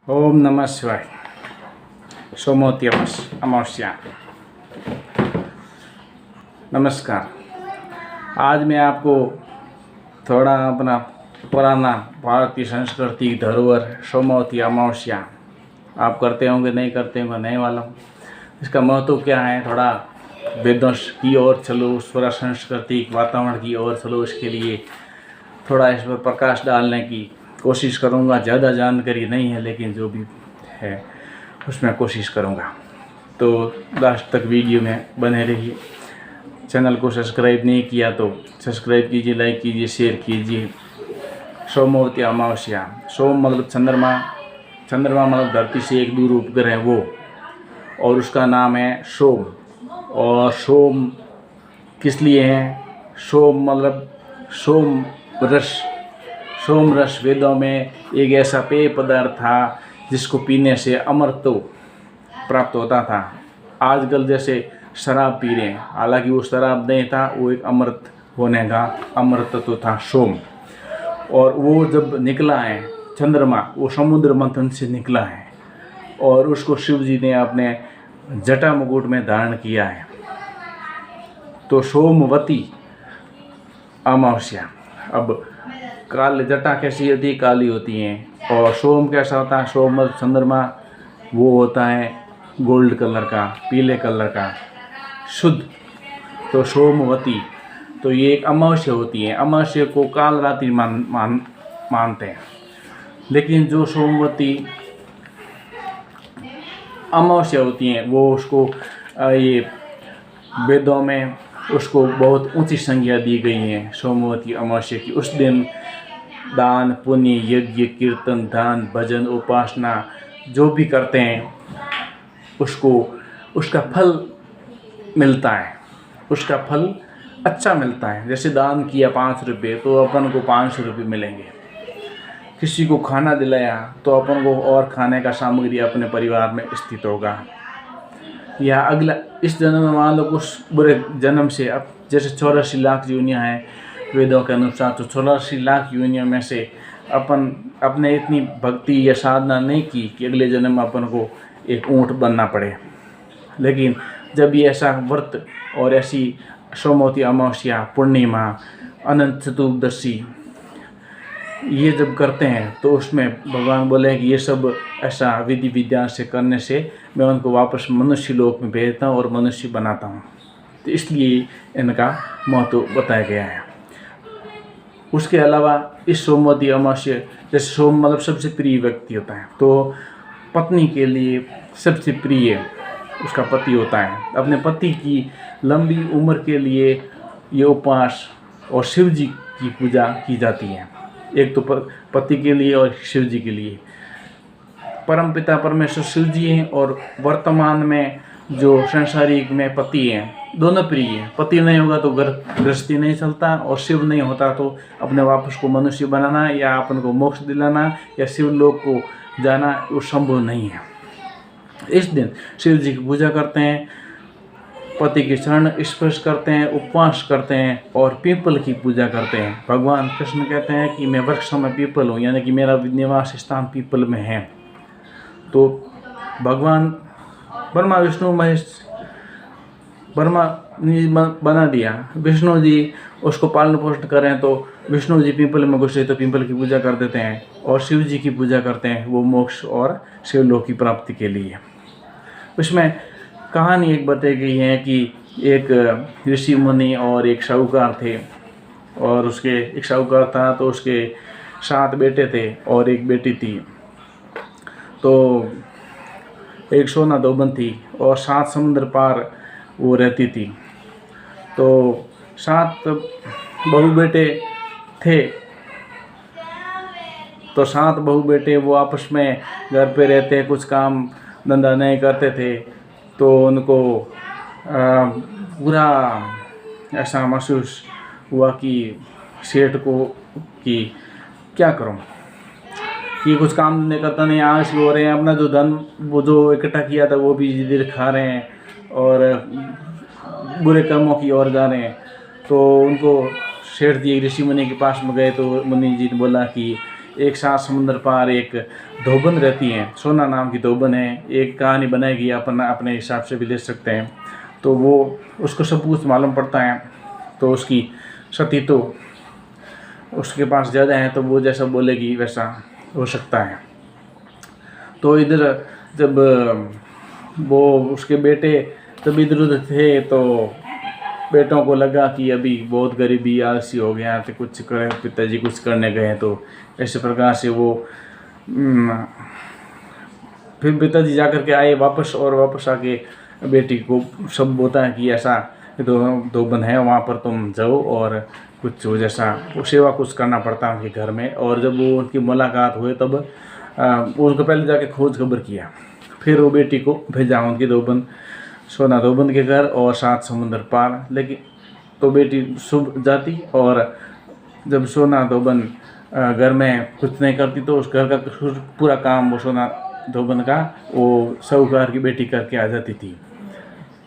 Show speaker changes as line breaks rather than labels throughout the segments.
ओम नमः शिवाय। सोमवती अमावस्या। नमस्कार। आज मैं आपको थोड़ा अपना पुराना भारतीय संस्कृति की धरोहर सोमवती अमावस्या आप करते होंगे नहीं करते होंगे नहीं मालूम, इसका महत्व क्या है, थोड़ा वेदों की ओर चलो, थोड़ा सांस्कृतिक वातावरण की ओर चलो, इसके लिए थोड़ा इस पर प्रकाश डालने की कोशिश करूँगा। ज़्यादा जानकारी नहीं है लेकिन जो भी है उसमें कोशिश करूँगा। तो लास्ट तक वीडियो में बने रहिए। चैनल को सब्सक्राइब नहीं किया तो सब्सक्राइब कीजिए, लाइक कीजिए, शेयर कीजिए। सोमवती अमावस्या। सोम मतलब चंद्रमा, चंद्रमा मतलब धरती से एक दूर उपग्रह वो, और उसका नाम है सोम। और सोम किस लिए है? सोम मतलब सोम रस। सोम रस वेदों में एक ऐसा पेय पदार्थ था जिसको पीने से अमरत्व प्राप्त होता था। आजकल जैसे शराब पी रहे हैं, हालांकि वो शराब नहीं था, वो एक अमृत होने का अमृतत्व था सोम। और वो जब निकला है चंद्रमा, वो समुद्र मंथन से निकला है और उसको शिव जी ने अपने जटा मुकुट में धारण किया है। तो सोमवती अमावस्या। अब काल जटा कैसी होती है? काली होती हैं। और सोम कैसा होता है? सोम मतलब चंद्रमा, वो होता है गोल्ड कलर का, पीले कलर का, शुद्ध। तो सोमवती, तो ये एक अमावस्या होती है। अमावस्या को काल रात्रि मानते हैं। लेकिन जो सोमवती अमावस्या होती हैं वो उसको ये वेदों में उसको बहुत ऊंची संज्ञा दी गई है सोमवती अमावस्या की। उस दिन दान पुण्य, यज्ञ, कीर्तन, दान, भजन, उपासना जो भी करते हैं उसको उसका फल मिलता है। उसका फल अच्छा मिलता है। जैसे दान किया 5 रुपये तो अपन को 500 रुपये मिलेंगे। किसी को खाना दिलाया तो अपन को और खाने का सामग्री अपने परिवार में स्थित होगा। या अगला इस जन्म में मान लो कुछ बुरे जन्म से, अब जैसे 84 लाख योनियाँ हैं वेदों के अनुसार, तो 84 लाख योनियों में से अपन अपने इतनी भक्ति या साधना नहीं की कि अगले जन्म में अपन को एक ऊँट बनना पड़े। लेकिन जब ये ऐसा व्रत और ऐसी सोमवती अमावस्या, पूर्णिमा, अनंत चतुर्दशी ये जब करते हैं तो उसमें भगवान बोले कि ये सब ऐसा विधि विद्या से करने से मैं उनको वापस मनुष्य लोक में भेजता हूँ और मनुष्य बनाता हूँ। तो इसलिए इनका महत्व बताया गया है। उसके अलावा इस सोमवती अमावस्या, जैसे सोम मतलब सबसे प्रिय व्यक्ति होता है, तो पत्नी के लिए सबसे प्रिय उसका पति होता है। अपने पति की लंबी उम्र के लिए ये उपवास और शिव जी की पूजा की जाती है। एक तो पति के लिए और शिव जी के लिए। परमपिता परमेश्वर शिव जी हैं और वर्तमान में जो संसारिक में पति हैं, दोनों प्रिय हैं। पति नहीं होगा तो घर गृहस्थी नहीं चलता, और शिव नहीं होता तो अपने वापस को मनुष्य बनाना या अपन को मोक्ष दिलाना या शिव लोक को जाना वो संभव नहीं है। इस दिन शिव जी की पूजा करते हैं, पति के चरण स्पर्श करते हैं, उपवास करते हैं और पीपल की पूजा करते हैं। भगवान कृष्ण कहते हैं कि मैं वृक्षों में पीपल हूँ, यानी कि मेरा निवास स्थान पीपल में है। तो भगवान ब्रह्मा विष्णु महेश, ब्रह्मा ने बना दिया, विष्णु जी उसको पालन पोषण करें, तो विष्णु जी पीपल में घुसे तो पीपल की पूजा कर देते हैं और शिव जी की पूजा करते हैं, वो मोक्ष और शिवलोक की प्राप्ति के लिए। उसमें कहानी एक बताई गई है कि एक ऋषि मुनि और एक साहूकार थे, और उसके एक साहूकार था तो उसके 7 बेटे थे और एक बेटी थी। तो एक सोना दोबन थी और 7 समुद्र पार वो रहती थी। तो 7 बहू बेटे थे, तो 7 बहू बेटे वो आपस में घर पे रहते, कुछ काम धंधा नहीं करते थे। तो उनको पूरा ऐसा महसूस हुआ कि सेठ को कि क्या करूं, कि कुछ काम नहीं करता, नहीं आलसी हो रहे हैं, अपना जो धन वो जो इकट्ठा किया था वो भी धीरे खा रहे हैं और बुरे कर्मों की ओर जा रहे हैं। तो उनको सेठ जी ऋषि मुनि के पास में गए तो मुनि जी ने बोला कि एक सात समुंदर पार एक धोबन रहती हैं, सोना नाम की धोबन है। एक कहानी बनाएगी, अपना अपने हिसाब से भी ले सकते हैं। तो वो उसको सब कुछ मालूम पड़ता है, तो उसकी सती तो उसके पास ज़्यादा है, तो वो जैसा बोलेगी वैसा हो सकता है। तो इधर जब वो उसके बेटे जब इधर उधर थे, तो बेटों को लगा कि अभी बहुत गरीबी आलसी हो गया, तो कुछ करे, पिताजी कुछ करने गए। तो ऐसे प्रकार से वो फिर पिताजी जा कर के आए वापस, और वापस आके बेटी को सब बोलता है कि ऐसा दो बंद है, वहाँ पर तुम जाओ और कुछ हो जैसा वो सेवा कुछ करना पड़ता है उनके घर में। और जब वो उनकी मुलाकात हुई तब वो उनको पहले जाके खोज खबर किया, फिर वो बेटी को भेजा उनकी धोबन सोना धोबन के घर और सात समुंदर पार। लेकिन तो बेटी शुभ जाती, और जब सोना धोबन घर में कुछ नहीं करती, तो उस घर का पूरा काम वो सोना धोबन का वो साहूकार की बेटी करके आ जाती थी।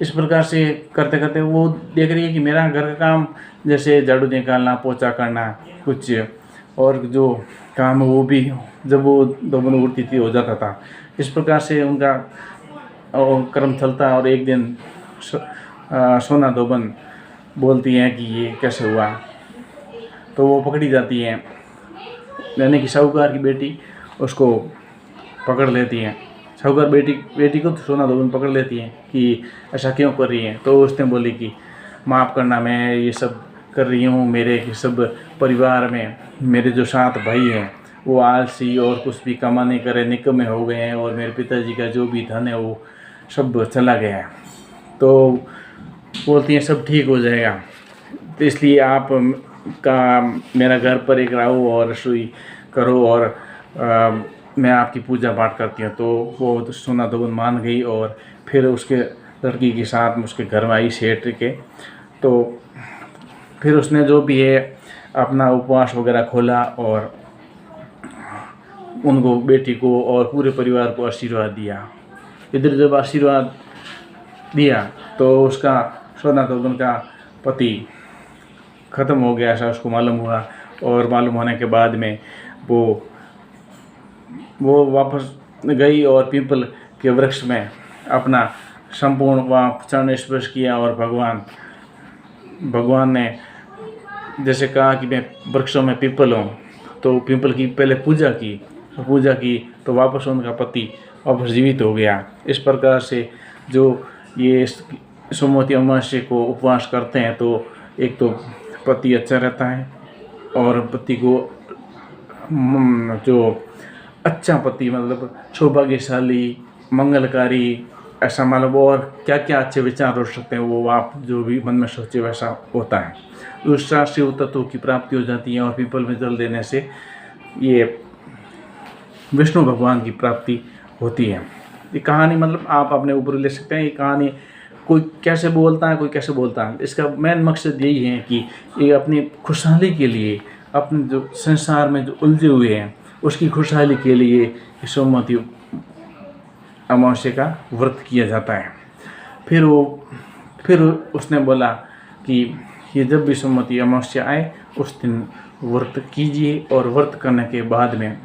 इस प्रकार से करते करते वो देख रही है कि मेरा घर का काम जैसे झाड़ू निकालना, पोछा करना, कुछ और जो काम वो भी जब वो धोबन उड़ती थी हो जाता था। इस प्रकार से उनका कर्म चलता। और एक दिन सोना धोबन बोलती हैं कि ये कैसे हुआ, तो वो पकड़ी जाती हैं, यानी कि साहूकार की बेटी उसको पकड़ लेती हैं। साहूकार बेटी को सोना धोबन पकड़ लेती हैं कि ऐसा क्यों कर रही हैं। तो उसने बोली कि माफ़ करना, मैं ये सब कर रही हूँ, मेरे सब परिवार में मेरे जो 7 भाई हैं वो आलसी और कुछ भी कमा नहीं करे, निकम्मे हो गए हैं, और मेरे पिताजी का जो भी धन है वो सब चला गया है। तो बोलती हैं सब ठीक हो जाएगा, तो इसलिए आप का मेरा घर पर एक रहो और रसोई करो, और मैं आपकी पूजा पाठ करती हूँ। तो वो तो सोना धोबन मान गई, और फिर उसके लड़की के साथ उसके घर में आई सेठ के। तो फिर उसने जो भी है अपना उपवास वगैरह खोला, और उनको बेटी को और पूरे परिवार को आशीर्वाद दिया। इधर जब आशीर्वाद दिया तो उसका सोना धोबन का पति ख़त्म हो गया, ऐसा उसको मालूम हुआ। और मालूम होने के बाद में वो वापस गई और पीपल के वृक्ष में अपना संपूर्ण वहाँ चरण स्पर्श किया, और भगवान ने जैसे कहा कि मैं वृक्षों में पीपल हूँ, तो पीपल की पहले पूजा की तो वापस उनका पति वापस जीवित हो गया। इस प्रकार से जो ये सोमवती अमावस्या को उपवास करते हैं, तो एक तो पति अच्छा रहता है, और पति को जो अच्छा पति मतलब सौभाग्यशाली, मंगलकारी, ऐसा मतलब और क्या क्या अच्छे विचार हो सकते हैं, वो आप जो भी मन में सोचे वैसा होता है। उस शिव तत्व की प्राप्ति हो जाती है, और पीपल में जल देने से ये विष्णु भगवान की प्राप्ति होती है। ये कहानी मतलब आप अपने ऊपर ले सकते हैं। ये कहानी कोई कैसे बोलता है, कोई कैसे बोलता है, इसका मेन मकसद यही है कि ये अपनी खुशहाली के लिए, अपने जो संसार में जो उलझे हुए हैं उसकी खुशहाली के लिए सोमवती अमावस्या का व्रत किया जाता है। फिर उसने बोला कि ये जब भी सोमवती अमावस्या आए उस दिन व्रत कीजिए, और व्रत करने के बाद में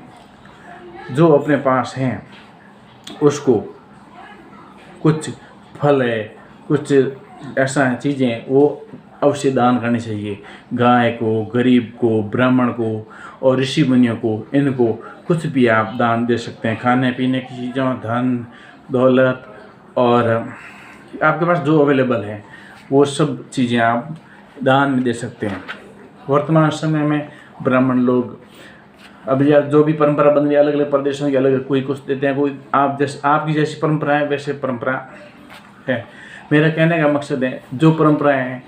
जो अपने पास हैं उसको कुछ फल है, कुछ ऐसा चीज़ें वो अवश्य दान करनी चाहिए। गाय को, गरीब को, ब्राह्मण को और ऋषि मुनियों को, इनको कुछ भी आप दान दे सकते हैं। खाने पीने की चीज़ों, धन दौलत, और आपके पास जो अवेलेबल है वो सब चीज़ें आप दान में दे सकते हैं। वर्तमान समय में ब्राह्मण लोग अब या जो भी परंपरा बन रही है, अलग अलग प्रदेशों की अलग, कोई कुछ देते हैं, कोई आपकी जैसी परंपरा है वैसे परंपरा है। मेरा कहने का मकसद है जो परंपराएं हैं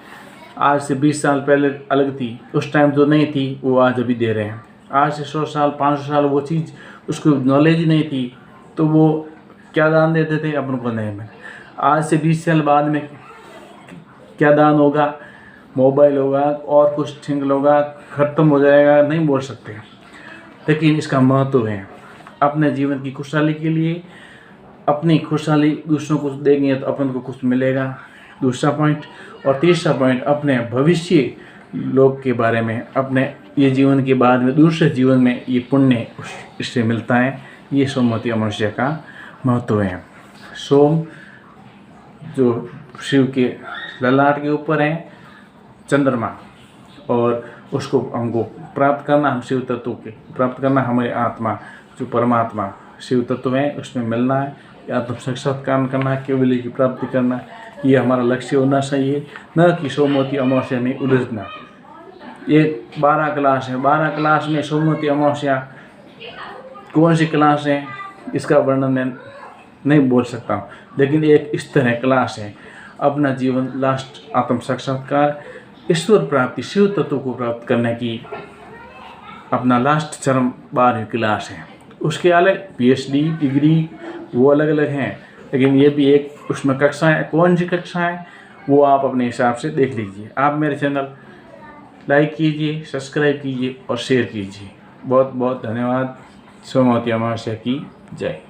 आज से 20 साल पहले अलग थी, उस टाइम जो नहीं थी वो आज अभी दे रहे हैं। आज से 100 साल 500 साल वो चीज़ उसको नॉलेज ही नहीं थी, तो वो क्या दान देते थे अपन को नहीं मिले। आज से 20 साल बाद में क्या दान होगा, मोबाइल होगा और कुछ थिंग होगा, ख़त्म हो जाएगा, नहीं बोल सकते। लेकिन इसका महत्व है अपने जीवन की खुशहाली के लिए। अपनी खुशहाली दूसरों को देंगे तो अपन को कुछ मिलेगा, दूसरा पॉइंट। और तीसरा पॉइंट अपने भविष्य लोग के बारे में, अपने ये जीवन के बाद में दूसरे जीवन में ये पुण्य इससे मिलता है। ये सोमवती अमावस्या का महत्व है। सोम जो शिव के ललाट के ऊपर है चंद्रमा, और उसको हमको प्राप्त करना, हम शिव तत्व के प्राप्त करना, हमारी आत्मा जो परमात्मा शिव तत्व है उसमें मिलना है, आत्म साक्षात्कार करना है, केवल की प्राप्ति करना, ये हमारा लक्ष्य होना चाहिए, न कि सोमवती अमावस्या में उलझना। एक 12 क्लास है, 12 क्लास में सोमवती अमावस्या कौन सी क्लास है इसका वर्णन मैं नहीं बोल सकता हूँ, लेकिन एक इस तरह क्लास है। अपना जीवन लास्ट आत्म साक्षात्कार, ईश्वर प्राप्ति, शिव तत्व को प्राप्त करने की अपना लास्ट चरम 12वीं क्लास है। उसके अलग PhD डिग्री वो अलग अलग हैं, लेकिन ये भी एक उसमें कक्षाएँ, कौन सी कक्षाएँ वो आप अपने हिसाब से देख लीजिए। आप मेरे चैनल लाइक कीजिए, सब्सक्राइब कीजिए और शेयर कीजिए। बहुत बहुत धन्यवाद। सोमवती अमावस्या की जय।